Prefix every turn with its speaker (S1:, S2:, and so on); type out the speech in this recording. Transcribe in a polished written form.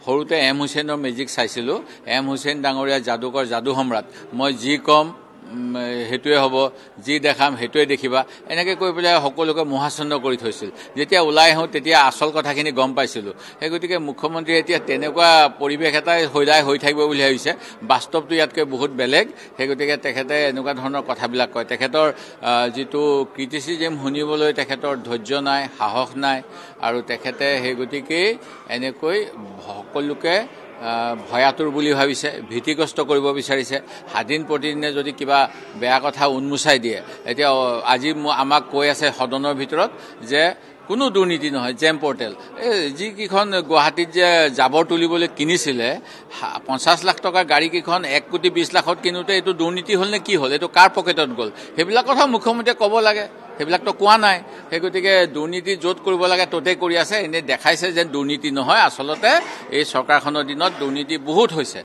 S1: সৰুতে এম হুছেইনৰ মেজিক চাইছিলোঁ। এম হুছেইন ডাঙৰীয়া যাদুকৰ যাদু সম্ৰাট, মই যি ক'ম সেইটোৱে হ'ব, যি দেখাম সেইটোৱে দেখিবা, এনেকৈ কৈ পেলাই সকলোকে মোহাচ্ছন্ন কৰি থৈছিল। যেতিয়া ওলাই আহোঁ তেতিয়া আচল কথাখিনি গম পাইছিলোঁ। সেই গতিকে মুখ্যমন্ত্ৰীয়ে এতিয়া তেনেকুৱা পৰিৱেশ এটাই সদায় হৈ থাকিব বুলি ভাবিছে। বাস্তৱটো ইয়াতকৈ বহুত বেলেগ। সেই গতিকে তেখেতে এনেকুৱা ধৰণৰ কথাবিলাক কয়। তেখেতৰ যিটো ক্ৰিটিচিজম শুনিবলৈ তেখেতৰ ধৈৰ্য নাই, সাহস নাই, আৰু তেখেতে সেই গতিকেই এনেকৈ সকলোকে ভয়াতুৰ বুলি ভাবিছে, ভীতিগ্ৰস্ত কৰিব বিচাৰিছে। স্বাধীন প্ৰতিদিনে যদি কিবা বেয়া কথা উন্মোচাই দিয়ে, এতিয়া আজি আমাক কৈ আছে সদনৰ ভিতৰত যে কোনো দুৰ্নীতি নহয়, জেম পৰ্টেল, যিকেইখন গুৱাহাটীত যে জাবৰ তুলিবলৈ কিনিছিলে 50 লাখ টকাৰ গাড়ীকেইখন 1,20,00,000 কিনোতে এইটো দুৰ্নীতি হ'ল নে কি হ'ল, এইটো কাৰ পকেটত গ'ল, সেইবিলাক কথা মুখ্যমন্ত্ৰীয়ে ক'ব লাগে। সেইবিলাকতো কোৱা নাই। সেই গতিকে দুৰ্নীতি য'ত কৰিব লাগে ত'তেই কৰি আছে। এনেই দেখাইছে যে দুৰ্নীতি নহয়, আচলতে এই চৰকাৰখনৰ দিনত দুৰ্নীতি বহুত হৈছে।